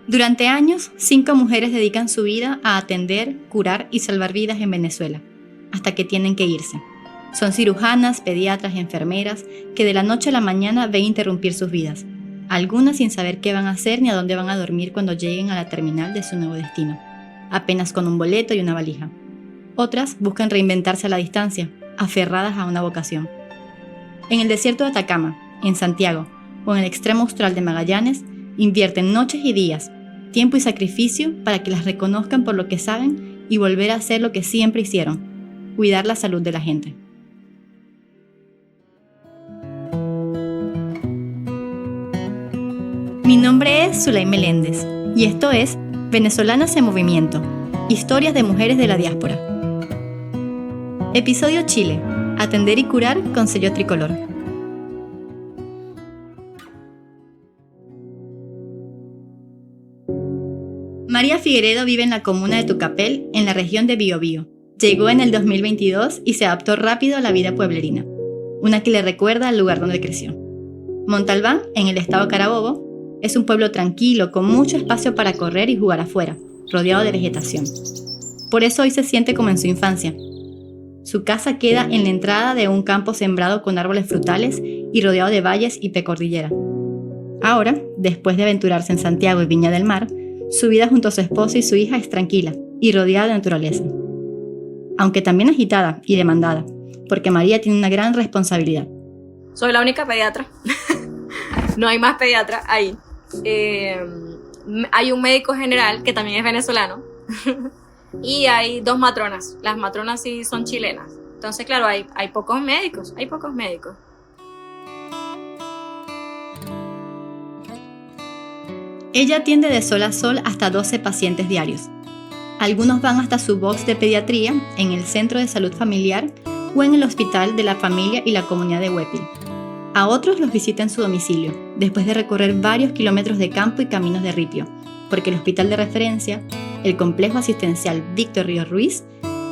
Durante años, 5 mujeres dedican su vida a atender, curar y salvar vidas en Venezuela, hasta que tienen que irse. Son cirujanas, pediatras y enfermeras que de la noche a la mañana ven interrumpir sus vidas, algunas sin saber qué van a hacer ni a dónde van a dormir cuando lleguen a la terminal de su nuevo destino, apenas con un boleto y una valija. Otras buscan reinventarse a la distancia, aferradas a una vocación. En el desierto de Atacama, en Santiago o en el extremo austral de Magallanes, invierten noches y días, tiempo y sacrificio para que las reconozcan por lo que saben y volver a hacer lo que siempre hicieron, cuidar la salud de la gente. Mi nombre es Zulay Meléndez y esto es Venezolanas en Movimiento, historias de mujeres de la diáspora. Episodio Chile, atender y curar con sello tricolor. María Figueredo vive en la comuna de Tucapel, en la región de Biobío. Llegó en el 2022 y se adaptó rápido a la vida pueblerina, una que le recuerda al lugar donde creció. Montalbán, en el estado Carabobo, es un pueblo tranquilo, con mucho espacio para correr y jugar afuera, rodeado de vegetación. Por eso hoy se siente como en su infancia. Su casa queda en la entrada de un campo sembrado con árboles frutales y rodeado de valles y precordillera. Ahora, después de aventurarse en Santiago y Viña del Mar, su vida junto a su esposo y su hija es tranquila y rodeada de naturaleza. Aunque también agitada y demandada, porque María tiene una gran responsabilidad. Soy la única pediatra. No hay más pediatras ahí. Hay un médico general que también es venezolano y hay 2 matronas. Las matronas sí son chilenas. Entonces, claro, hay pocos médicos. Ella atiende de sol a sol hasta 12 pacientes diarios. Algunos van hasta su box de pediatría en el Centro de Salud Familiar o en el Hospital de la Familia y la Comunidad de Huépil. A otros los visita en su domicilio, después de recorrer varios kilómetros de campo y caminos de ripio, porque el hospital de referencia, el Complejo Asistencial Víctor Ríos Ruiz,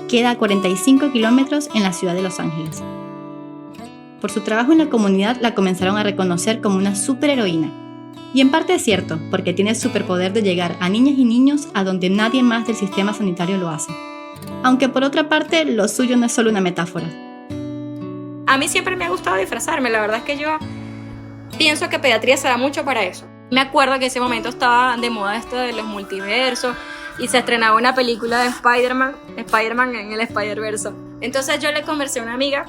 queda a 45 kilómetros en la ciudad de Los Ángeles. Por su trabajo en la comunidad la comenzaron a reconocer como una superheroína. Y en parte es cierto, porque tiene el superpoder de llegar a niñas y niños a donde nadie más del sistema sanitario lo hace. Aunque por otra parte, lo suyo no es solo una metáfora. A mí siempre me ha gustado disfrazarme. La verdad es que yo pienso que pediatría se da mucho para eso. Me acuerdo que en ese momento estaba de moda esto de los multiversos y se estrenaba una película de Spider-Man en el Spider-Verso. Entonces yo le conversé a una amiga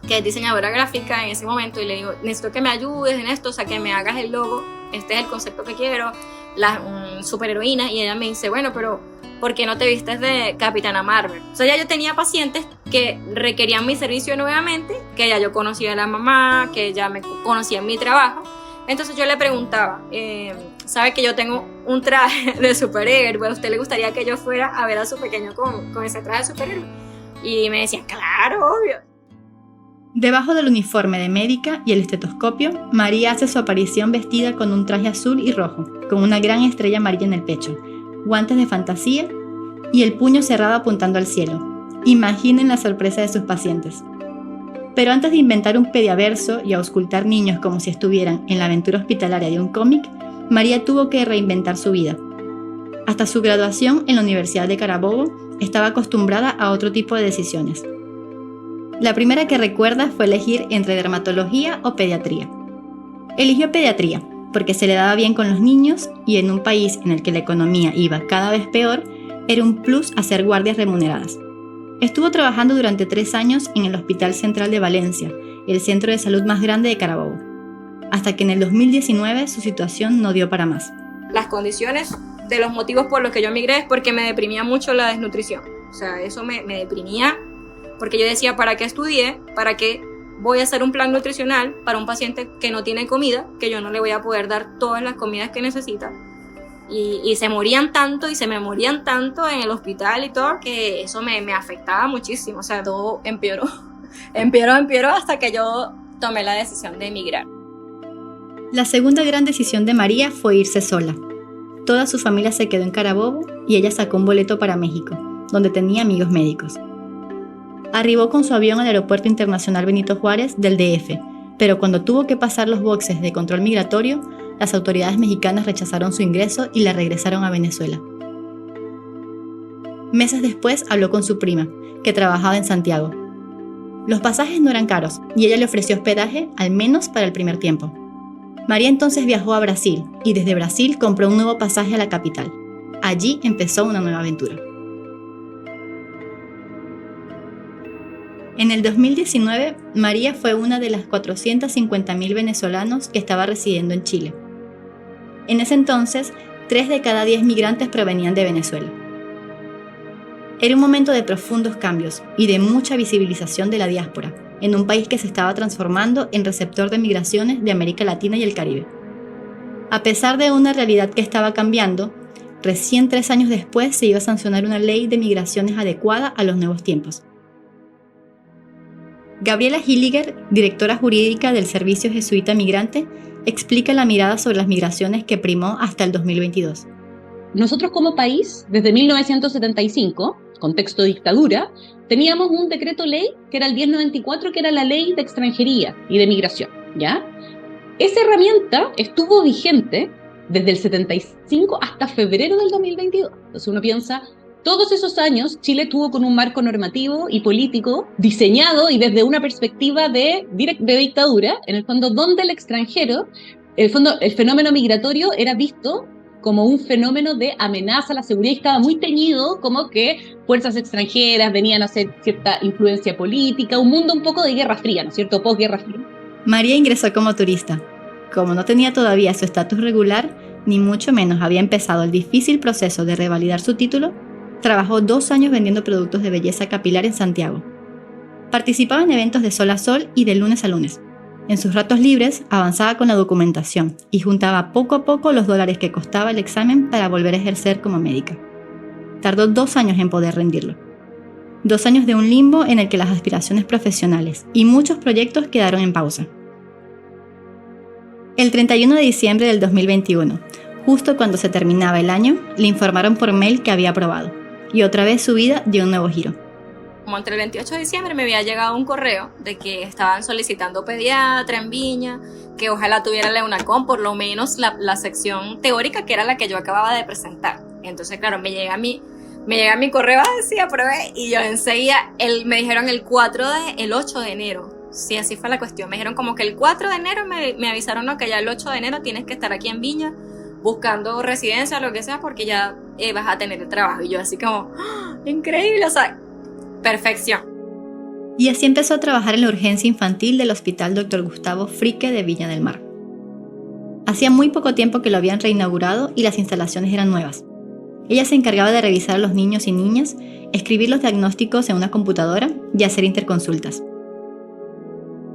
que es diseñadora gráfica en ese momento y le digo, necesito que me ayudes en esto, o sea, que me hagas el logo, este es el concepto que quiero, la superheroína. Y ella me dice, bueno, pero ¿por qué no te vistes de Capitana Marvel? O sea, ya yo tenía pacientes que requerían mi servicio nuevamente, que ya yo conocía a la mamá, que ya me conocía en mi trabajo. Entonces yo le preguntaba, ¿sabe que yo tengo un traje de superhéroe? ¿A usted le gustaría que yo fuera a ver a su pequeño con ese traje de superhéroe? Y me decían, claro, obvio. Debajo del uniforme de médica y el estetoscopio, María hace su aparición vestida con un traje azul y rojo, con una gran estrella amarilla en el pecho, guantes de fantasía y el puño cerrado apuntando al cielo. Imaginen la sorpresa de sus pacientes. Pero antes de inventar un pediaverso y auscultar niños como si estuvieran en la aventura hospitalaria de un cómic, María tuvo que reinventar su vida. Hasta su graduación en la Universidad de Carabobo, estaba acostumbrada a otro tipo de decisiones. La primera que recuerda fue elegir entre dermatología o pediatría. Eligió pediatría porque se le daba bien con los niños y en un país en el que la economía iba cada vez peor, era un plus hacer guardias remuneradas. Estuvo trabajando durante 3 años en el Hospital Central de Valencia, el centro de salud más grande de Carabobo, hasta que en el 2019 su situación no dio para más. Las condiciones de los motivos por los que yo migré es porque me deprimía mucho la desnutrición. O sea, eso me deprimía porque yo decía, ¿para qué estudié? ¿Para qué voy a hacer un plan nutricional para un paciente que no tiene comida? Que yo no le voy a poder dar todas las comidas que necesita. Y se morían tanto y se me morían tanto en el hospital y todo, que eso me afectaba muchísimo. O sea, todo empeoró hasta que yo tomé la decisión de emigrar. La segunda gran decisión de María fue irse sola. Toda su familia se quedó en Carabobo y ella sacó un boleto para México, donde tenía amigos médicos. Arribó con su avión al Aeropuerto Internacional Benito Juárez del DF, pero cuando tuvo que pasar los boxes de control migratorio, las autoridades mexicanas rechazaron su ingreso y la regresaron a Venezuela. Meses después habló con su prima, que trabajaba en Santiago. Los pasajes no eran caros y ella le ofreció hospedaje, al menos para el primer tiempo. María entonces viajó a Brasil y desde Brasil compró un nuevo pasaje a la capital. Allí empezó una nueva aventura. En el 2019, María fue una de las 450.000 venezolanos que estaba residiendo en Chile. En ese entonces, 3 de cada 10 migrantes provenían de Venezuela. Era un momento de profundos cambios y de mucha visibilización de la diáspora, en un país que se estaba transformando en receptor de migraciones de América Latina y el Caribe. A pesar de una realidad que estaba cambiando, recién 3 años después se iba a sancionar una ley de migraciones adecuada a los nuevos tiempos. Gabriela Hilliger, directora jurídica del Servicio Jesuita Migrante, explica la mirada sobre las migraciones que primó hasta el 2022. Nosotros como país, desde 1975, contexto de dictadura, teníamos un decreto ley que era el 1094, que era la ley de extranjería y de migración, ¿ya? Esa herramienta estuvo vigente desde el 75 hasta febrero del 2022. Entonces uno piensa, todos esos años Chile tuvo con un marco normativo y político diseñado y desde una perspectiva de dictadura, en el fondo donde el extranjero, el fenómeno migratorio era visto como un fenómeno de amenaza a la seguridad y estaba muy teñido como que fuerzas extranjeras venían a hacer cierta influencia política, un mundo un poco de Guerra Fría, ¿no es cierto? Posguerra Fría. María ingresó como turista. Como no tenía todavía su estatus regular, ni mucho menos había empezado el difícil proceso de revalidar su título, trabajó 2 años vendiendo productos de belleza capilar en Santiago. Participaba en eventos de sol a sol y de lunes a lunes. En sus ratos libres avanzaba con la documentación y juntaba poco a poco los dólares que costaba el examen para volver a ejercer como médica. Tardó 2 años en poder rendirlo. 2 años de un limbo en el que las aspiraciones profesionales y muchos proyectos quedaron en pausa. El 31 de diciembre del 2021, justo cuando se terminaba el año, le informaron por mail que había aprobado, y otra vez su vida dio un nuevo giro. Como entre el 28 de diciembre me había llegado un correo de que estaban solicitando pediatra en Viña, que ojalá tuviera la UNACOM, por lo menos la sección teórica, que era la que yo acababa de presentar. Entonces, claro, me llega mi correo, sí, aprobé, y yo enseguida, me dijeron el 8 de enero. Sí, así fue la cuestión. Me dijeron como que el 4 de enero me avisaron, no, que ya el 8 de enero tienes que estar aquí en Viña buscando residencia, lo que sea, porque ya vas a tener el trabajo. Y yo así como, ¡oh, increíble! O sea, perfección. Y así empezó a trabajar en la urgencia infantil del Hospital Dr. Gustavo Frique de Viña del Mar. Hacía muy poco tiempo que lo habían reinaugurado y las instalaciones eran nuevas. Ella se encargaba de revisar a los niños y niñas, escribir los diagnósticos en una computadora y hacer interconsultas.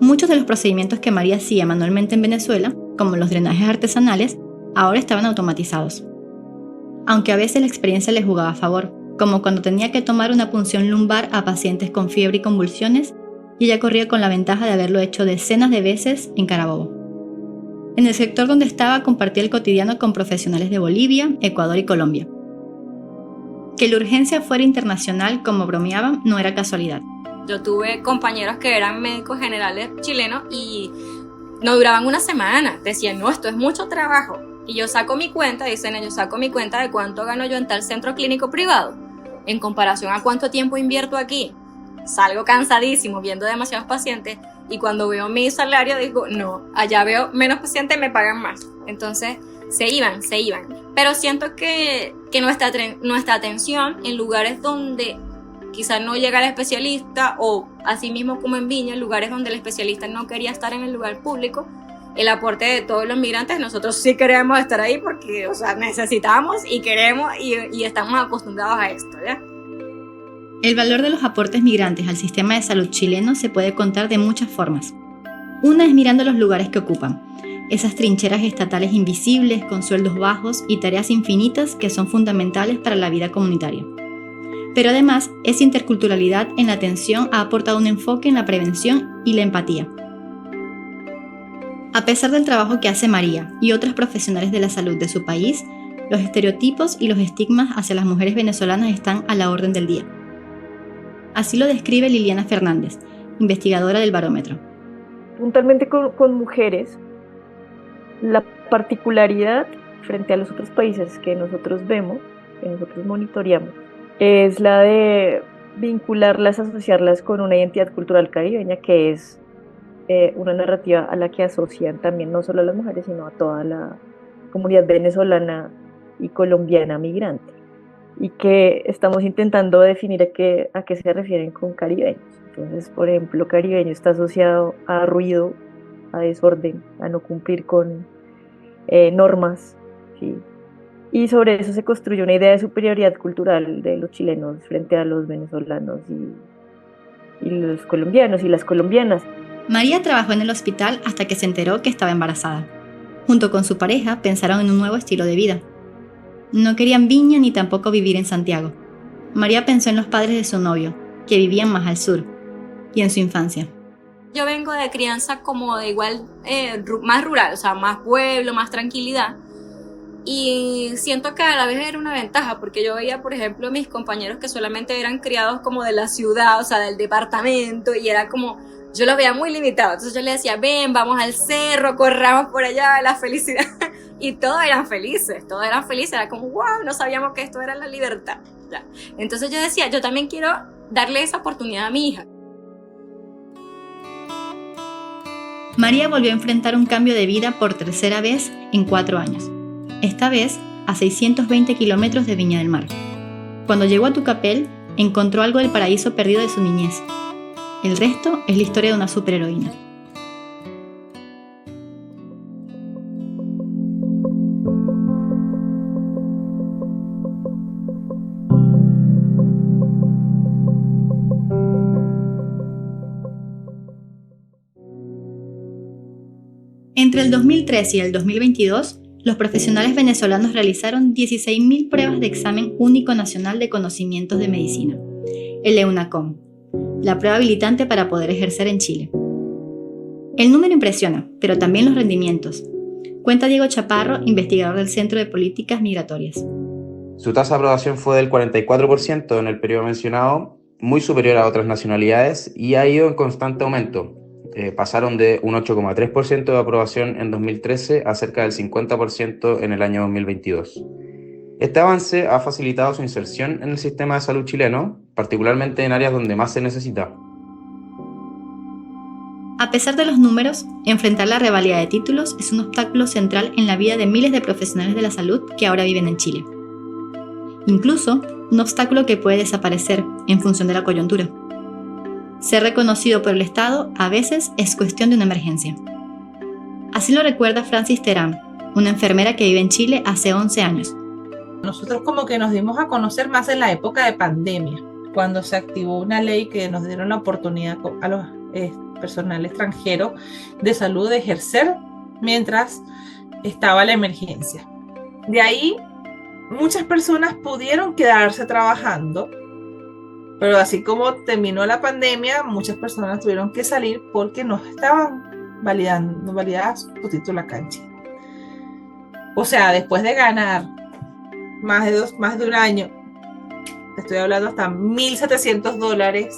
Muchos de los procedimientos que María hacía manualmente en Venezuela, como los drenajes artesanales, ahora estaban automatizados. Aunque a veces la experiencia le jugaba a favor, como cuando tenía que tomar una punción lumbar a pacientes con fiebre y convulsiones, y ella corría con la ventaja de haberlo hecho decenas de veces en Carabobo. En el sector donde estaba compartía el cotidiano con profesionales de Bolivia, Ecuador y Colombia. Que la urgencia fuera internacional, como bromeaban, no era casualidad. Yo tuve compañeros que eran médicos generales chilenos y no duraban una semana. Decían, no, esto es mucho trabajo. Y yo saco mi cuenta, dicen ellos, saco mi cuenta de cuánto gano yo en tal centro clínico privado, en comparación a cuánto tiempo invierto aquí. Salgo cansadísimo viendo demasiados pacientes y cuando veo mi salario digo, no, allá veo menos pacientes, me pagan más. Entonces se iban. Pero siento que nuestra atención en lugares donde quizás no llega el especialista, o así mismo como en Viña, en lugares donde el especialista no quería estar en el lugar público, el aporte de todos los migrantes, nosotros sí queremos estar ahí porque, o sea, necesitamos y queremos y estamos acostumbrados a esto, ¿ya? El valor de los aportes migrantes al sistema de salud chileno se puede contar de muchas formas. Una es mirando los lugares que ocupan, esas trincheras estatales invisibles con sueldos bajos y tareas infinitas que son fundamentales para la vida comunitaria. Pero además, esa interculturalidad en la atención ha aportado un enfoque en la prevención y la empatía. A pesar del trabajo que hace María y otros profesionales de la salud de su país, los estereotipos y los estigmas hacia las mujeres venezolanas están a la orden del día. Así lo describe Liliana Fernández, investigadora del Barómetro. Puntualmente con mujeres, la particularidad frente a los otros países que nosotros vemos, que nosotros monitoreamos, es la de vincularlas, asociarlas con una identidad cultural caribeña, que es una narrativa a la que asocian también no solo a las mujeres, sino a toda la comunidad venezolana y colombiana migrante, y que estamos intentando definir a qué se refieren con caribeños. Entonces, por ejemplo, caribeño está asociado a ruido, a desorden, a no cumplir con normas, ¿sí? Y sobre eso se construye una idea de superioridad cultural de los chilenos frente a los venezolanos y los colombianos y las colombianas. María trabajó en el hospital hasta que se enteró que estaba embarazada. Junto con su pareja pensaron en un nuevo estilo de vida. No querían Viña ni tampoco vivir en Santiago. María pensó en los padres de su novio, que vivían más al sur, y en su infancia. Yo vengo de crianza como de igual, más rural, o sea, más pueblo, más tranquilidad. Y siento que a la vez era una ventaja, porque yo veía, por ejemplo, mis compañeros que solamente eran criados como de la ciudad, o sea, del departamento, y era como, yo los veía muy limitados. Entonces yo les decía, ven, vamos al cerro, corramos por allá, la felicidad. Y todos eran felices, era como, wow, no sabíamos que esto era la libertad. Ya. Entonces yo decía, yo también quiero darle esa oportunidad a mi hija. María volvió a enfrentar un cambio de vida por tercera vez en 4 años. Esta vez a 620 kilómetros de Viña del Mar. Cuando llegó a Tucapel, encontró algo del paraíso perdido de su niñez. El resto es la historia de una superheroína. Entre el 2013 y el 2022, los profesionales venezolanos realizaron 16.000 pruebas de examen único nacional de conocimientos de medicina, el EUNACOM, la prueba habilitante para poder ejercer en Chile. El número impresiona, pero también los rendimientos, cuenta Diego Chaparro, investigador del Centro de Políticas Migratorias. Su tasa de aprobación fue del 44% en el periodo mencionado, muy superior a otras nacionalidades, y ha ido en constante aumento. Pasaron de un 8,3% de aprobación en 2013 a cerca del 50% en el año 2022. Este avance ha facilitado su inserción en el sistema de salud chileno, particularmente en áreas donde más se necesita. A pesar de los números, enfrentar la revalida de títulos es un obstáculo central en la vida de miles de profesionales de la salud que ahora viven en Chile. Incluso, un obstáculo que puede desaparecer en función de la coyuntura. Ser reconocido por el Estado a veces es cuestión de una emergencia. Así lo recuerda Francis Terán, una enfermera que vive en Chile hace 11 años. Nosotros como que nos dimos a conocer más en la época de pandemia, cuando se activó una ley que nos dieron la oportunidad a los personal extranjero de salud de ejercer mientras estaba la emergencia. De ahí muchas personas pudieron quedarse trabajando, pero así como terminó la pandemia, muchas personas tuvieron que salir porque no estaban validadas su título acá en Chile. O sea, después de ganar más de un año, te estoy hablando hasta $1,700,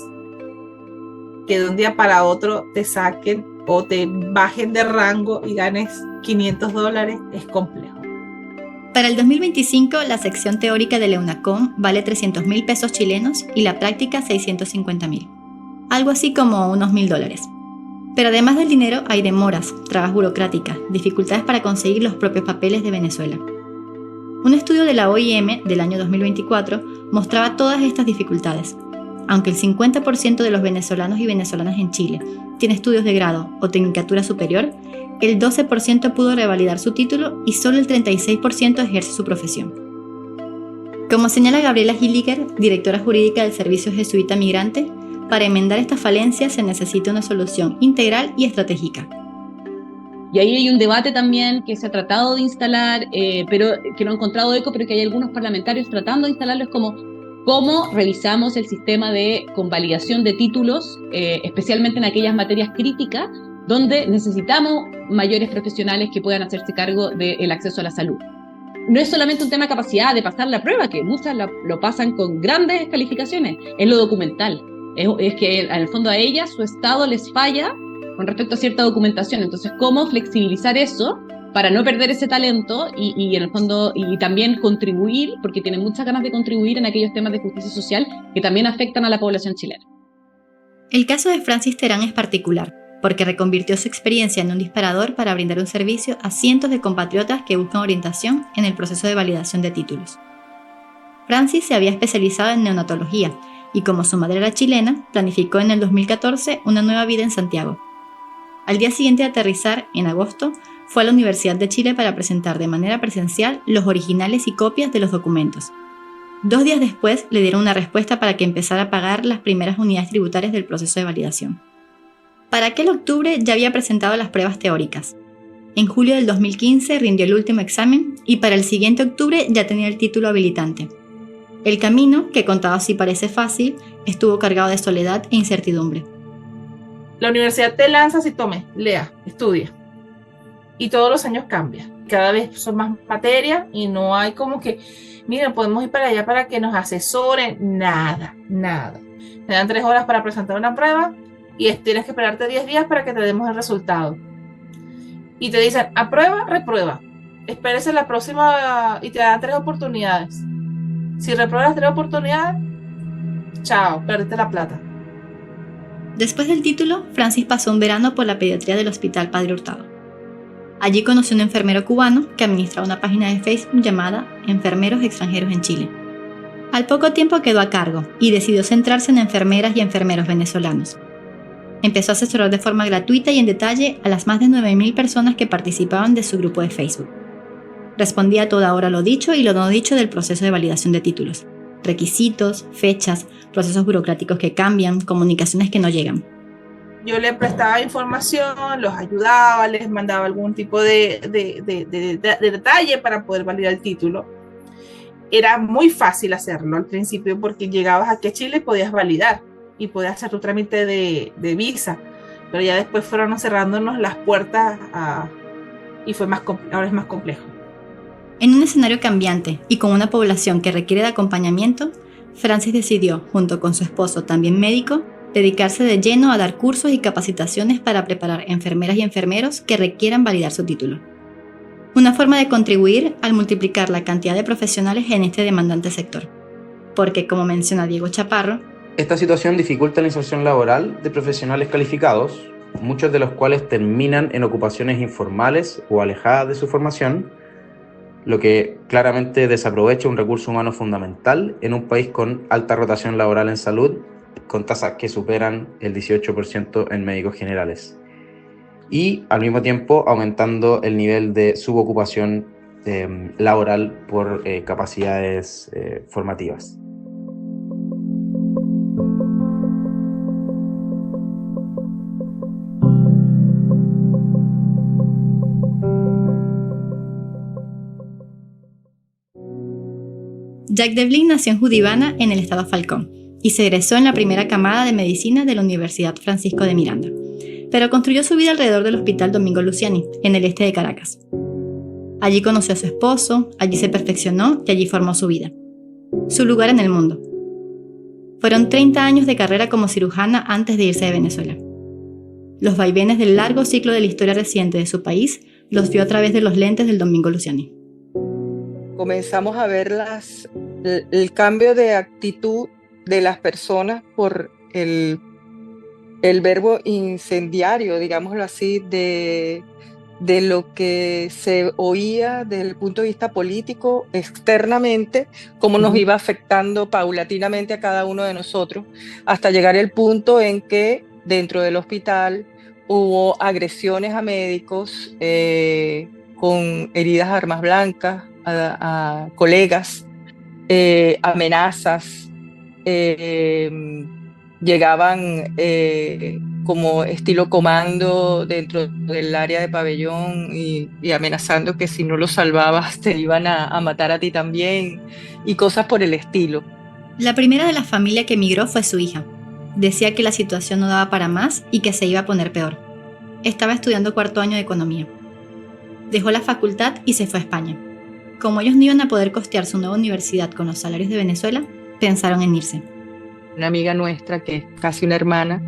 que de un día para otro te saquen o te bajen de rango y ganes $500, es complejo. Para el 2025, la sección teórica de la EUNACOM vale 300.000 pesos chilenos y la práctica 650.000. Algo así como unos $1.000. Pero además del dinero hay demoras, trabas burocráticas, dificultades para conseguir los propios papeles de Venezuela. Un estudio de la OIM del año 2024 mostraba todas estas dificultades. Aunque el 50% de los venezolanos y venezolanas en Chile tiene estudios de grado o tecnicatura superior, el 12% pudo revalidar su título y solo el 36% ejerce su profesión. Como señala Gabriela Hilliger, directora jurídica del Servicio Jesuita Migrante, para enmendar esta falencia se necesita una solución integral y estratégica. Y ahí hay un debate también que se ha tratado de instalar, pero que no ha encontrado eco, pero que hay algunos parlamentarios tratando de instalarlo, es como cómo revisamos el sistema de convalidación de títulos, especialmente en aquellas materias críticas donde necesitamos mayores profesionales que puedan hacerse cargo del acceso a la salud. No es solamente un tema de capacidad de pasar la prueba, que muchas lo pasan con grandes calificaciones, es lo documental. Es que en el fondo a ellas su estado les falla con respecto a cierta documentación. Entonces, ¿cómo flexibilizar eso para no perder ese talento y en el fondo y también contribuir, porque tiene muchas ganas de contribuir en aquellos temas de justicia social que también afectan a la población chilena. El caso de Francis Terán es particular, porque reconvirtió su experiencia en un disparador para brindar un servicio a cientos de compatriotas que buscan orientación en el proceso de validación de títulos. Francis se había especializado en neonatología y, como su madre era chilena, planificó en el 2014 una nueva vida en Santiago. Al día siguiente de aterrizar, en agosto, fue a la Universidad de Chile para presentar de manera presencial los originales y copias de los documentos. 2 días después le dieron una respuesta para que empezara a pagar las primeras unidades tributarias del proceso de validación. Para aquel octubre ya había presentado las pruebas teóricas. En julio del 2015 rindió el último examen y para el siguiente octubre ya tenía el título habilitante. El camino, que contado así parece fácil, estuvo cargado de soledad e incertidumbre. La universidad te lanza así, tome, lea, estudia. Y todos los años cambia. Cada vez son más materias y no hay como que, mira, podemos ir para allá para que nos asesoren. Nada. Te dan 3 horas para presentar una prueba y tienes que esperarte 10 días para que te demos el resultado. Y te dicen, aprueba, reprueba. Espérese la próxima y te dan 3 oportunidades. Si repruebas 3 oportunidades, chao, perdiste la plata. Después del título, Francis pasó un verano por la pediatría del Hospital Padre Hurtado. Allí conoció a un enfermero cubano que administraba una página de Facebook llamada Enfermeros Extranjeros en Chile. Al poco tiempo quedó a cargo y decidió centrarse en enfermeras y enfermeros venezolanos. Empezó a asesorar de forma gratuita y en detalle a las más de 9.000 personas que participaban de su grupo de Facebook. Respondía a toda hora lo dicho y lo no dicho del proceso de validación de títulos, requisitos, fechas, procesos burocráticos que cambian, comunicaciones que no llegan. Yo le prestaba información, los ayudaba, les mandaba algún tipo de detalle para poder validar el título. Era muy fácil hacerlo al principio porque llegabas aquí a Chile y podías validar y podías hacer tu trámite de visa, pero ya después fueron cerrándonos las puertas y ahora es más complejo. En un escenario cambiante y con una población que requiere de acompañamiento, Francis decidió, junto con su esposo, también médico, dedicarse de lleno a dar cursos y capacitaciones para preparar enfermeras y enfermeros que requieran validar su título. Una forma de contribuir al multiplicar la cantidad de profesionales en este demandante sector. Porque, como menciona Diego Chaparro, esta situación dificulta la inserción laboral de profesionales calificados, muchos de los cuales terminan en ocupaciones informales o alejadas de su formación, lo que claramente desaprovecha un recurso humano fundamental en un país con alta rotación laboral en salud, con tasas que superan el 18% en médicos generales. Y al mismo tiempo aumentando el nivel de subocupación laboral por capacidades formativas. Jacques Devlin nació en Judivana, en el estado Falcón, y se egresó en la primera camada de medicina de la Universidad Francisco de Miranda, pero construyó su vida alrededor del Hospital Domingo Luciani, en el este de Caracas. Allí conoció a su esposo, allí se perfeccionó y allí formó su vida. Su lugar en el mundo. Fueron 30 años de carrera como cirujana antes de irse de Venezuela. Los vaivenes del largo ciclo de la historia reciente de su país los vio a través de los lentes del Domingo Luciani. Comenzamos a ver el cambio de actitud de las personas por el verbo incendiario, digámoslo así, de lo que se oía desde el punto de vista político externamente, cómo nos iba afectando paulatinamente a cada uno de nosotros, hasta llegar al punto en que dentro del hospital hubo agresiones a médicos con heridas a armas blancas, a colegas, amenazas, llegaban como estilo comando dentro del área de pabellón y amenazando que si no los salvabas te iban a matar a ti también y cosas por el estilo. La primera de la familia que emigró fue su hija. Decía que la situación no daba para más y que se iba a poner peor. Estaba estudiando 4º año de economía. Dejó la facultad y se fue a España. Como ellos no iban a poder costear su nueva universidad con los salarios de Venezuela, pensaron en irse. Una amiga nuestra, que es casi una hermana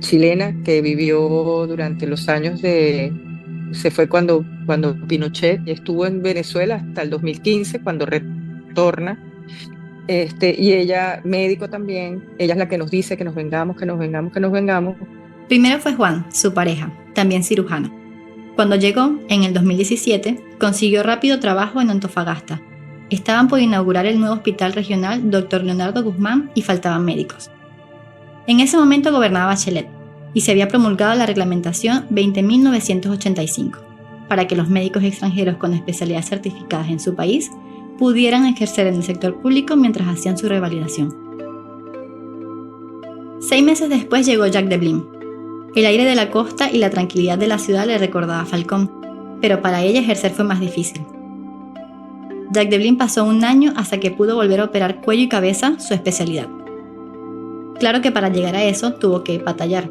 chilena, que vivió durante los años de se fue cuando Pinochet estuvo en Venezuela hasta el 2015, cuando retorna. Y ella, médico también, ella es la que nos dice que nos vengamos, que nos vengamos, que nos vengamos. Primero fue Juan, su pareja, también cirujano. Cuando llegó, en el 2017, consiguió rápido trabajo en Antofagasta. Estaban por inaugurar el nuevo hospital regional Dr. Leonardo Guzmán y faltaban médicos. En ese momento gobernaba Bachelet y se había promulgado la reglamentación 20.985 para que los médicos extranjeros con especialidades certificadas en su país pudieran ejercer en el sector público mientras hacían su revalidación. 6 meses después llegó Jacques Deblin. El aire de la costa y la tranquilidad de la ciudad le recordaba a Falcón, pero para ella ejercer fue más difícil. Jacques Deblin pasó 1 año hasta que pudo volver a operar cuello y cabeza, su especialidad. Claro que para llegar a eso tuvo que batallar,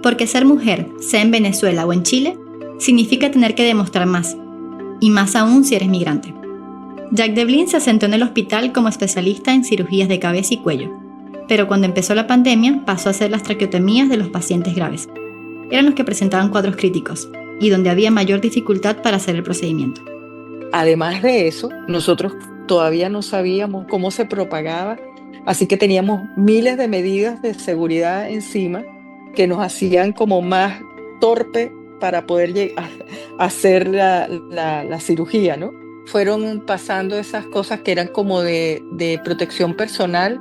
porque ser mujer, sea en Venezuela o en Chile, significa tener que demostrar más, y más aún si eres migrante. Jacques Deblin se asentó en el hospital como especialista en cirugías de cabeza y cuello, pero cuando empezó la pandemia pasó a hacer las traqueotomías de los pacientes graves. Eran los que presentaban cuadros críticos y donde había mayor dificultad para hacer el procedimiento. Además de eso, nosotros todavía no sabíamos cómo se propagaba, así que teníamos miles de medidas de seguridad encima que nos hacían como más torpe para poder hacer la cirugía, ¿no? Fueron pasando esas cosas que eran como de protección personal,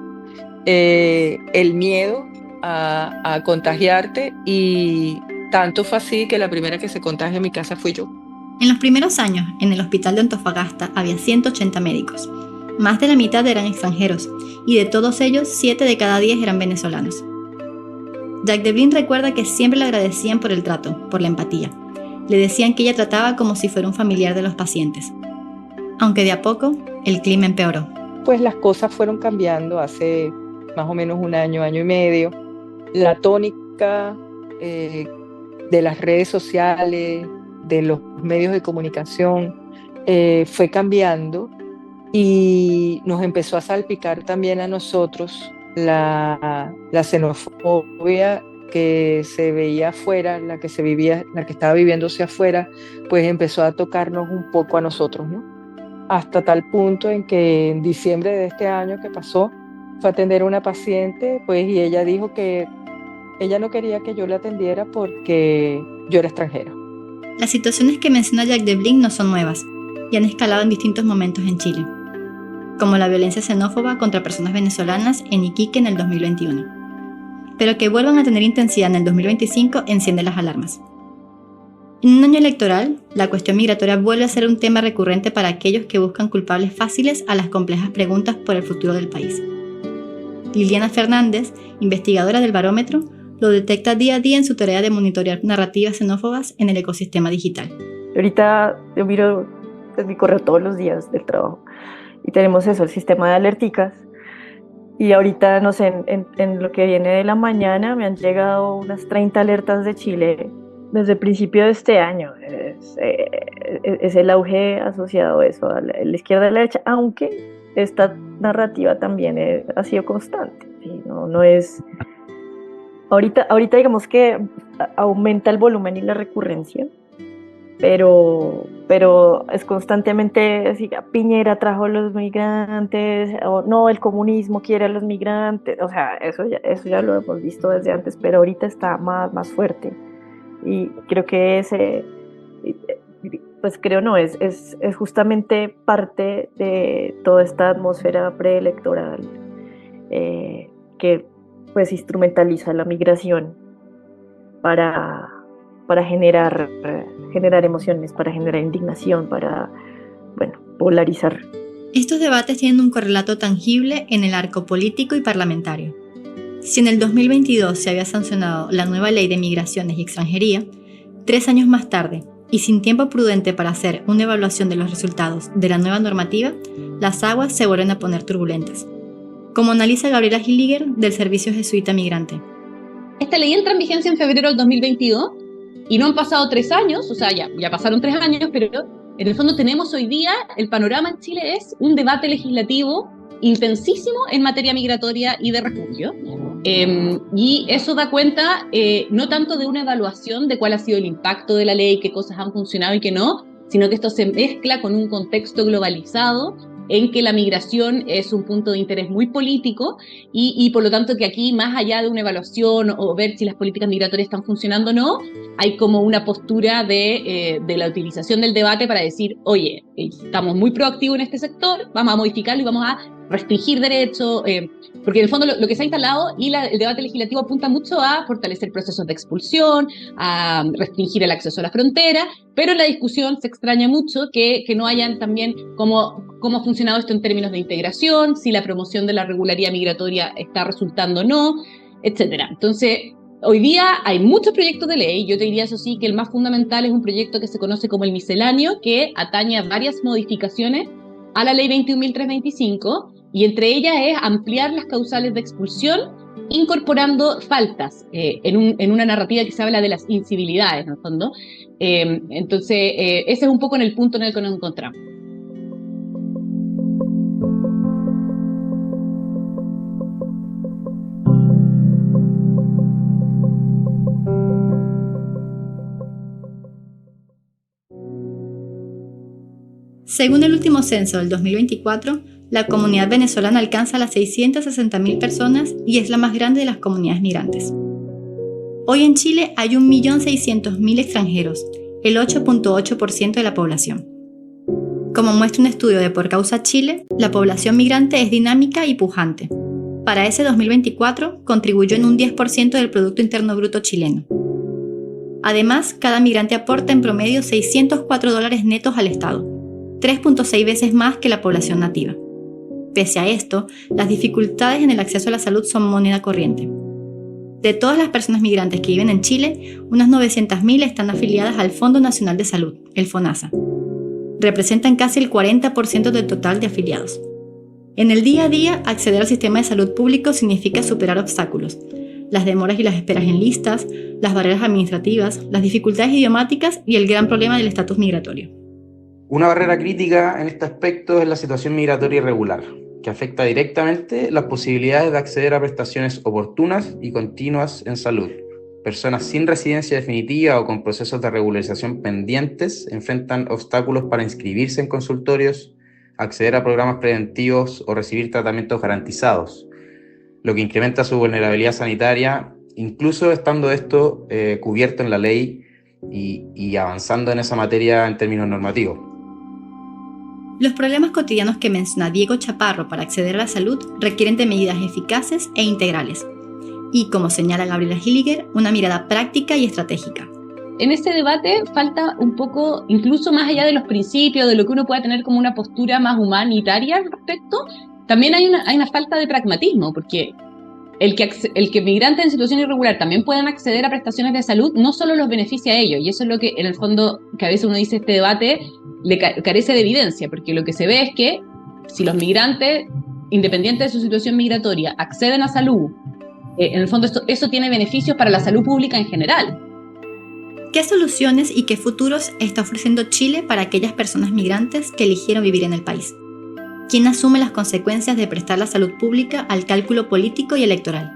el miedo a contagiarte, y tanto fue así que la primera que se contagia en mi casa fui yo. En los primeros años, en el hospital de Antofagasta había 180 médicos. Más de la mitad eran extranjeros, y de todos ellos, 7 de cada 10 eran venezolanos. Jacques Deblin recuerda que siempre le agradecían por el trato, por la empatía. Le decían que ella trataba como si fuera un familiar de los pacientes. Aunque de a poco, el clima empeoró. Pues las cosas fueron cambiando hace más o menos 1 año, año y medio. La tónica de las redes sociales, de los medios de comunicación, fue cambiando y nos empezó a salpicar también a nosotros la xenofobia que se veía afuera, la que estaba viviéndose afuera, pues empezó a tocarnos un poco a nosotros, ¿no? Hasta tal punto en que en diciembre de este año que pasó, fue a atender a una paciente, pues, y ella dijo que ella no quería que yo la atendiera porque yo era extranjero. Las situaciones que menciona Jacques Deblin no son nuevas y han escalado en distintos momentos en Chile, como la violencia xenófoba contra personas venezolanas en Iquique en el 2021. Pero que vuelvan a tener intensidad en el 2025 enciende las alarmas. En un año electoral, la cuestión migratoria vuelve a ser un tema recurrente para aquellos que buscan culpables fáciles a las complejas preguntas por el futuro del país. Liliana Fernández, investigadora del Barómetro, lo detecta día a día en su tarea de monitorear narrativas xenófobas en el ecosistema digital. Ahorita yo miro mi correo todos los días del trabajo y tenemos eso, el sistema de alerticas. Y ahorita, no sé, en lo que viene de la mañana me han llegado unas 30 alertas de Chile desde el principio de este año. Es el auge asociado a eso, a la izquierda y a la derecha, aunque esta narrativa también ha sido constante. ¿Sí? No es... Ahorita digamos que aumenta el volumen y la recurrencia, pero es constantemente así, Piñera trajo a los migrantes, o no, el comunismo quiere a los migrantes, o sea, eso ya lo hemos visto desde antes, pero ahorita está más fuerte. Y creo que es justamente parte de toda esta atmósfera preelectoral que pues instrumentaliza la migración para generar emociones, para generar indignación, para, polarizar. Estos debates tienen un correlato tangible en el arco político y parlamentario. Si en el 2022 se había sancionado la nueva Ley de Migraciones y Extranjería, 3 años más tarde, y sin tiempo prudente para hacer una evaluación de los resultados de la nueva normativa, las aguas se vuelven a poner turbulentas, como analiza Gabriela Hilliger del Servicio Jesuita Migrante. Esta ley entra en vigencia en febrero del 2022 y no han pasado 3 años, o sea, ya pasaron 3 años, pero en el fondo tenemos hoy día, el panorama en Chile es un debate legislativo intensísimo en materia migratoria y de refugio. Y eso da cuenta no tanto de una evaluación de cuál ha sido el impacto de la ley, qué cosas han funcionado y qué no, sino que esto se mezcla con un contexto globalizado en que la migración es un punto de interés muy político y por lo tanto que aquí, más allá de una evaluación o ver si las políticas migratorias están funcionando o no, hay como una postura de la utilización del debate para decir, oye, estamos muy proactivos en este sector, vamos a modificarlo y vamos a restringir derechos, porque en el fondo lo que se ha instalado y el debate legislativo apunta mucho a fortalecer procesos de expulsión, a restringir el acceso a la frontera, pero en la discusión se extraña mucho que no hayan también cómo ha funcionado esto en términos de integración, si la promoción de la regularidad migratoria está resultando o no, etcétera. Entonces, hoy día hay muchos proyectos de ley. Yo te diría, eso sí, que el más fundamental es un proyecto que se conoce como el misceláneo, que atañe a varias modificaciones a la ley 21.325, y entre ellas es ampliar las causales de expulsión, incorporando faltas en una narrativa que se habla de las incivilidades, en el fondo. Entonces, ese es un poco en el punto en el que nos encontramos. Según el último censo del 2024, la comunidad venezolana alcanza las 660.000 personas y es la más grande de las comunidades migrantes. Hoy en Chile hay 1.600.000 extranjeros, el 8.8% de la población. Como muestra un estudio de Por Causa Chile, la población migrante es dinámica y pujante. Para ese 2024 contribuyó en un 10% del Producto Interno Bruto chileno. Además, cada migrante aporta en promedio $604 netos al Estado, 3.6 veces más que la población nativa. Pese a esto, las dificultades en el acceso a la salud son moneda corriente. De todas las personas migrantes que viven en Chile, unas 900.000 están afiliadas al Fondo Nacional de Salud, el FONASA. Representan casi el 40% del total de afiliados. En el día a día, acceder al sistema de salud público significa superar obstáculos, las demoras y las esperas en listas, las barreras administrativas, las dificultades idiomáticas y el gran problema del estatus migratorio. Una barrera crítica en este aspecto es la situación migratoria irregular, que afecta directamente las posibilidades de acceder a prestaciones oportunas y continuas en salud. Personas sin residencia definitiva o con procesos de regularización pendientes enfrentan obstáculos para inscribirse en consultorios, acceder a programas preventivos o recibir tratamientos garantizados, lo que incrementa su vulnerabilidad sanitaria, incluso estando esto cubierto en la ley y avanzando en esa materia en términos normativos. Los problemas cotidianos que menciona Diego Chaparro para acceder a la salud requieren de medidas eficaces e integrales. Y, como señala Gabriela Hilliger, una mirada práctica y estratégica. En ese debate falta un poco, incluso más allá de los principios, de lo que uno pueda tener como una postura más humanitaria al respecto, también hay una falta de pragmatismo, porque el que migrantes en situación irregular también puedan acceder a prestaciones de salud no solo los beneficia a ellos, y eso es lo que en el fondo, que a veces uno dice este debate, le carece de evidencia, porque lo que se ve es que si los migrantes, independientes de su situación migratoria, acceden a salud, en el fondo eso tiene beneficios para la salud pública en general. ¿Qué soluciones y qué futuros está ofreciendo Chile para aquellas personas migrantes que eligieron vivir en el país? ¿Quién asume las consecuencias de prestar la salud pública al cálculo político y electoral?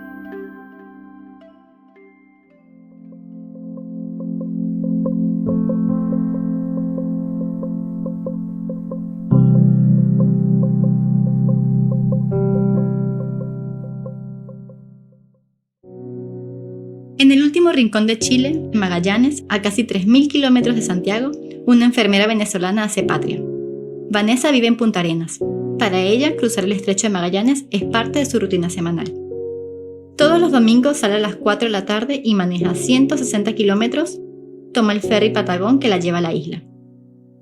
En el último rincón de Chile, en Magallanes, a casi 3.000 kilómetros de Santiago, una enfermera venezolana hace patria. Vanessa vive en Punta Arenas. Para ella, cruzar el estrecho de Magallanes es parte de su rutina semanal. Todos los domingos sale a las 4 de la tarde y maneja 160 kilómetros, toma el ferry Patagón que la lleva a la isla.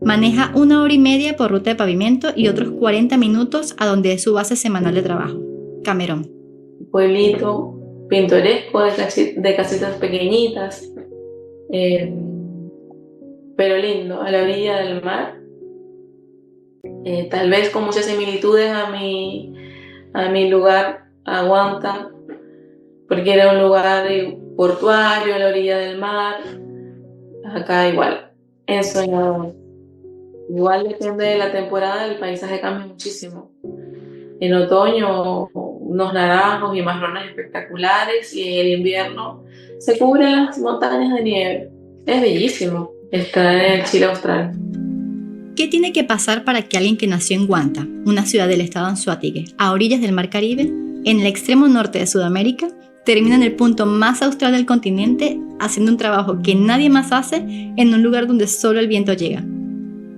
Maneja 1 hora y media por ruta de pavimento y otros 40 minutos a donde es su base semanal de trabajo, Camerón. Pueblito pintoresco de casitas pequeñitas, pero lindo, a la orilla del mar. Tal vez con muchas similitudes a mi lugar, Aguanta, porque era un lugar portuario a la orilla del mar. Acá igual, eso igual depende de la temporada, el paisaje cambia muchísimo. En otoño unos naranjos y marrones espectaculares, y en el invierno se cubren las montañas de nieve. Es bellísimo estar en el Chile austral. ¿Qué tiene que pasar para que alguien que nació en Huanta, una ciudad del estado Anzoátegui, a orillas del Mar Caribe, en el extremo norte de Sudamérica, termine en el punto más austral del continente haciendo un trabajo que nadie más hace en un lugar donde solo el viento llega?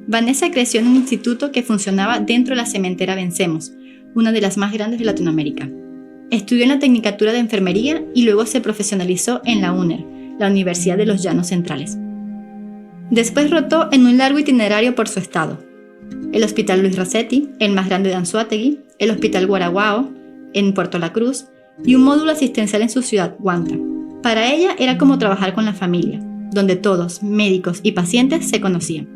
Vanessa creció en un instituto que funcionaba dentro de la cementera Vencemos, una de las más grandes de Latinoamérica. Estudió en la Tecnicatura de Enfermería y luego se profesionalizó en la UNER, la Universidad de los Llanos Centrales. Después rotó en un largo itinerario por su estado: el Hospital Luis Racetti, el más grande de Anzoátegui, el Hospital Guaraguao, en Puerto La Cruz, y un módulo asistencial en su ciudad, Huanta. Para ella era como trabajar con la familia, donde todos, médicos y pacientes, se conocían.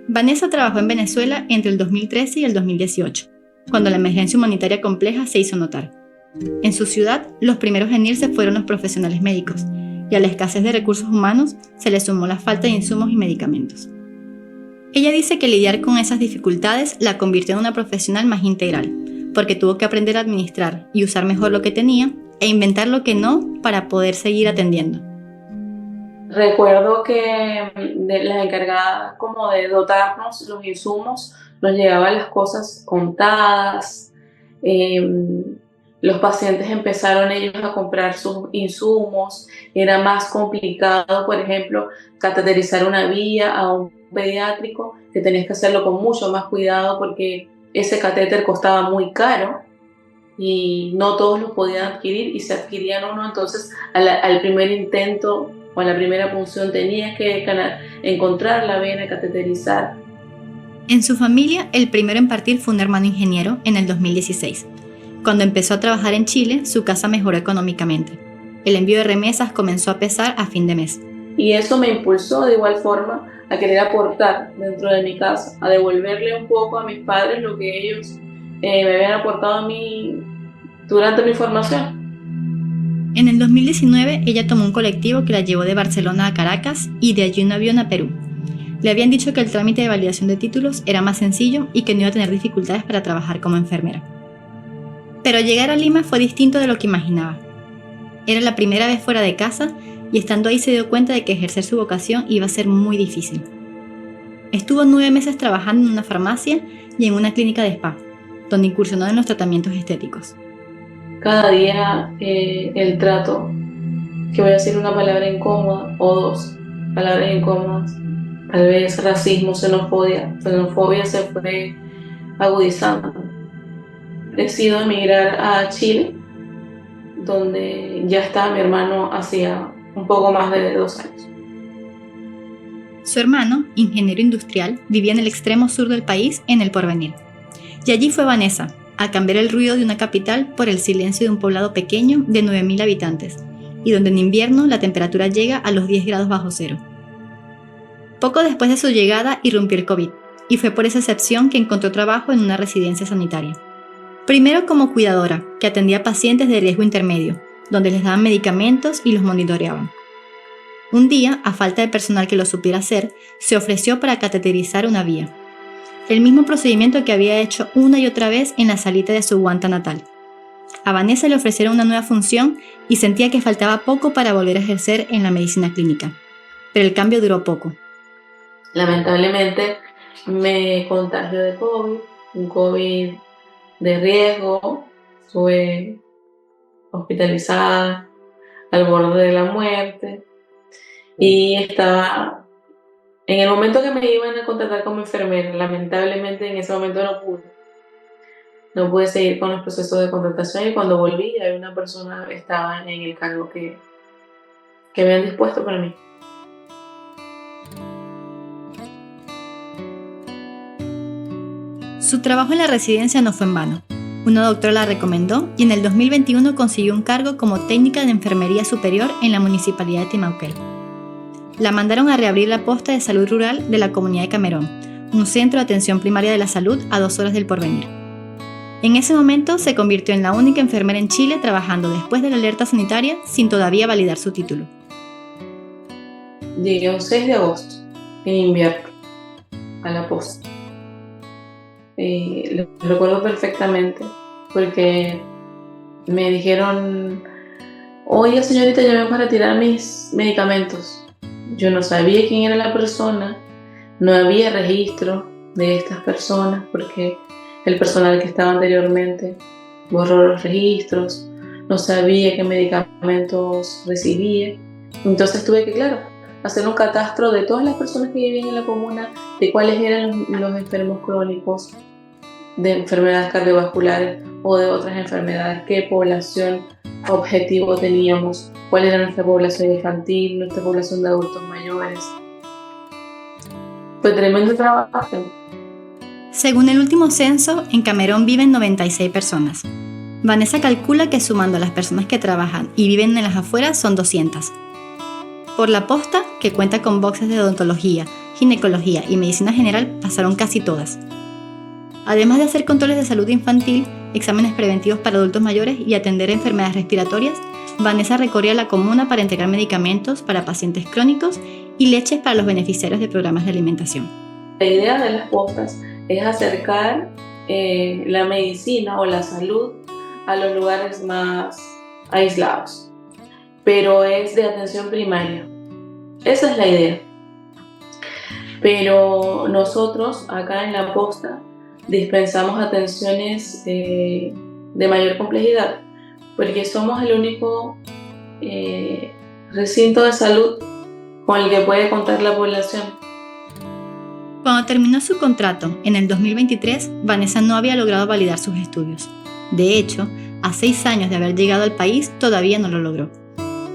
Vanessa trabajó en Venezuela entre el 2013 y el 2018, cuando la emergencia humanitaria compleja se hizo notar. En su ciudad, los primeros en irse fueron los profesionales médicos, y a la escasez de recursos humanos se le sumó la falta de insumos y medicamentos. Ella dice que lidiar con esas dificultades la convirtió en una profesional más integral, porque tuvo que aprender a administrar y usar mejor lo que tenía e inventar lo que no para poder seguir atendiendo. Recuerdo que de las encargadas como de dotarnos los insumos, nos llegaban las cosas contadas. Los pacientes empezaron ellos a comprar sus insumos. Era más complicado, por ejemplo, cateterizar una vía a un pediátrico, que tenías que hacerlo con mucho más cuidado porque ese catéter costaba muy caro y no todos los podían adquirir, y se adquirían uno, entonces al primer intento o a la primera punción tenías que encontrar la vena, cateterizar. En su familia, el primero en partir fue un hermano ingeniero en el 2016. Cuando empezó a trabajar en Chile, su casa mejoró económicamente. El envío de remesas comenzó a pesar a fin de mes. Y eso me impulsó de igual forma a querer aportar dentro de mi casa, a devolverle un poco a mis padres lo que ellos me habían aportado a mí durante mi formación. En el 2019, ella tomó un colectivo que la llevó de Barcelona a Caracas y de allí un avión a Perú. Le habían dicho que el trámite de validación de títulos era más sencillo y que no iba a tener dificultades para trabajar como enfermera. Pero llegar a Lima fue distinto de lo que imaginaba. Era la primera vez fuera de casa y estando ahí se dio cuenta de que ejercer su vocación iba a ser muy difícil. Estuvo 9 meses trabajando en una farmacia y en una clínica de spa, donde incursionó en los tratamientos estéticos. Cada día el trato, que voy a decir una palabra incómoda o dos palabras incómodas, tal vez racismo, xenofobia se fue agudizando. Decido emigrar a Chile, donde ya estaba mi hermano hacía un poco más de 2 años. Su hermano, ingeniero industrial, vivía en el extremo sur del país, en El Porvenir. Y allí fue Vanessa, a cambiar el ruido de una capital por el silencio de un poblado pequeño de 9.000 habitantes, y donde en invierno la temperatura llega a los 10 grados bajo cero. Poco después de su llegada irrumpió el COVID, y fue por esa excepción que encontró trabajo en una residencia sanitaria. Primero como cuidadora, que atendía a pacientes de riesgo intermedio, donde les daban medicamentos y los monitoreaban. Un día, a falta de personal que lo supiera hacer, se ofreció para cateterizar una vía. El mismo procedimiento que había hecho una y otra vez en la salita de su Huanta natal. A Vanessa le ofrecieron una nueva función y sentía que faltaba poco para volver a ejercer en la medicina clínica. Pero el cambio duró poco. Lamentablemente me contagió de COVID, un COVID de riesgo, estuve hospitalizada al borde de la muerte y estaba en el momento que me iban a contratar como enfermera. Lamentablemente en ese momento no pude seguir con los procesos de contratación, y cuando volví ya una persona estaba en el cargo que habían dispuesto para mí. Su trabajo en la residencia no fue en vano. Una doctora la recomendó y en el 2021 consiguió un cargo como técnica de enfermería superior en la municipalidad de Timauquén. La mandaron a reabrir la posta de salud rural de la comunidad de Camerón, un centro de atención primaria de la salud a 2 horas del Porvenir. En ese momento se convirtió en la única enfermera en Chile trabajando después de la alerta sanitaria sin todavía validar su título. Llegué un 6 de agosto, en invierno, a la posta. lo recuerdo perfectamente, porque me dijeron: oye señorita, llamé para retirar mis medicamentos. Yo no sabía quién era la persona, no había registro de estas personas porque el personal que estaba anteriormente borró los registros, no sabía qué medicamentos recibía. Entonces tuve que, claro, hacer un catastro de todas las personas que vivían en la comuna, de cuáles eran los enfermos crónicos, de enfermedades cardiovasculares o de otras enfermedades, qué población objetivo teníamos, cuál era nuestra población infantil, nuestra población de adultos mayores. Fue tremendo trabajo. Según el último censo, en Camerón viven 96 personas. Vanessa calcula que sumando a las personas que trabajan y viven en las afueras son 200. Por la posta, que cuenta con boxes de odontología, ginecología y medicina general, pasaron casi todas. Además de hacer controles de salud infantil, exámenes preventivos para adultos mayores y atender enfermedades respiratorias, Vanessa recorría la comuna para entregar medicamentos para pacientes crónicos y leches para los beneficiarios de programas de alimentación. La idea de las postas es acercar la medicina o la salud a los lugares más aislados, pero es de atención primaria. Esa es la idea. Pero nosotros acá en la posta dispensamos atenciones de mayor complejidad, porque somos el único recinto de salud con el que puede contar la población. Cuando terminó su contrato en el 2023, Vanessa no había logrado validar sus estudios. De hecho, a 6 años de haber llegado al país, todavía no lo logró.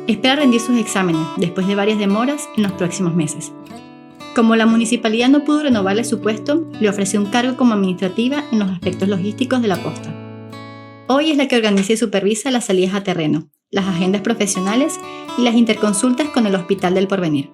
Espera rendir sus exámenes, después de varias demoras, en los próximos meses. Como la municipalidad no pudo renovarle su puesto, le ofreció un cargo como administrativa en los aspectos logísticos de la posta. Hoy es la que organiza y supervisa las salidas a terreno, las agendas profesionales y las interconsultas con el Hospital del Porvenir.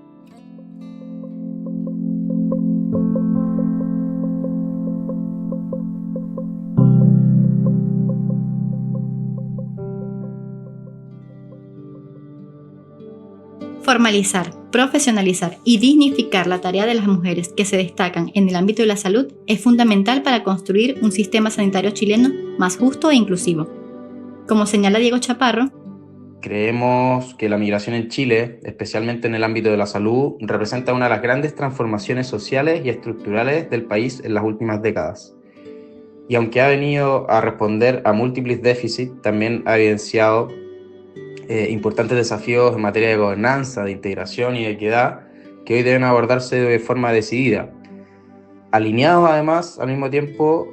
Formalizar, profesionalizar y dignificar la tarea de las mujeres que se destacan en el ámbito de la salud es fundamental para construir un sistema sanitario chileno más justo e inclusivo. Como señala Diego Chaparro, creemos que la migración en Chile, especialmente en el ámbito de la salud, representa una de las grandes transformaciones sociales y estructurales del país en las últimas décadas. Y aunque ha venido a responder a múltiples déficits, también ha evidenciado importantes desafíos en materia de gobernanza, de integración y de equidad que hoy deben abordarse de forma decidida, alineados además al mismo tiempo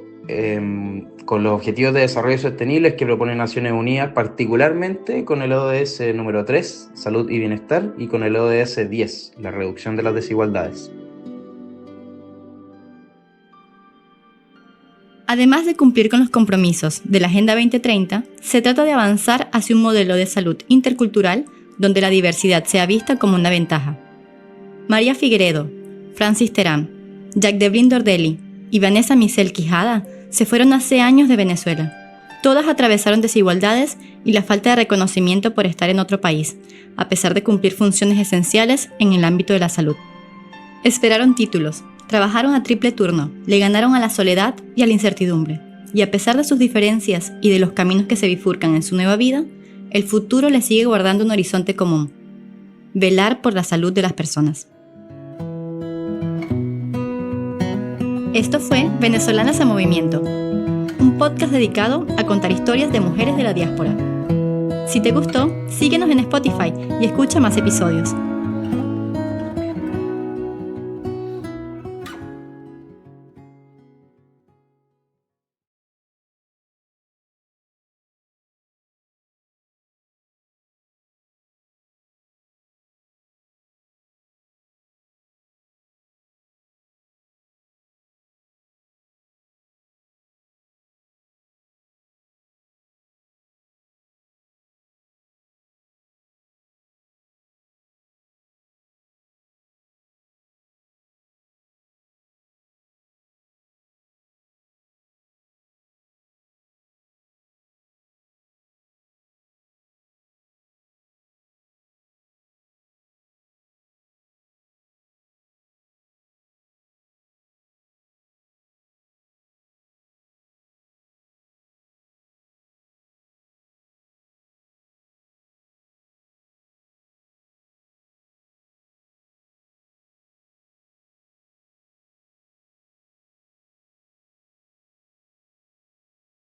con los Objetivos de Desarrollo Sostenibles que propone Naciones Unidas, particularmente con el ODS número 3, Salud y Bienestar, y con el ODS 10, la reducción de las desigualdades. Además de cumplir con los compromisos de la Agenda 2030, se trata de avanzar hacia un modelo de salud intercultural donde la diversidad sea vista como una ventaja. María Figueredo, Francis Terán, Jacques de Brindordelli y Vanessa Micel Quijada se fueron hace años de Venezuela. Todas atravesaron desigualdades y la falta de reconocimiento por estar en otro país, a pesar de cumplir funciones esenciales en el ámbito de la salud. Esperaron títulos, trabajaron a triple turno, le ganaron a la soledad y a la incertidumbre, y a pesar de sus diferencias y de los caminos que se bifurcan en su nueva vida, el futuro les sigue guardando un horizonte común: velar por la salud de las personas. Esto fue Venezolanas en Movimiento, un podcast dedicado a contar historias de mujeres de la diáspora. Si te gustó, síguenos en Spotify y escucha más episodios.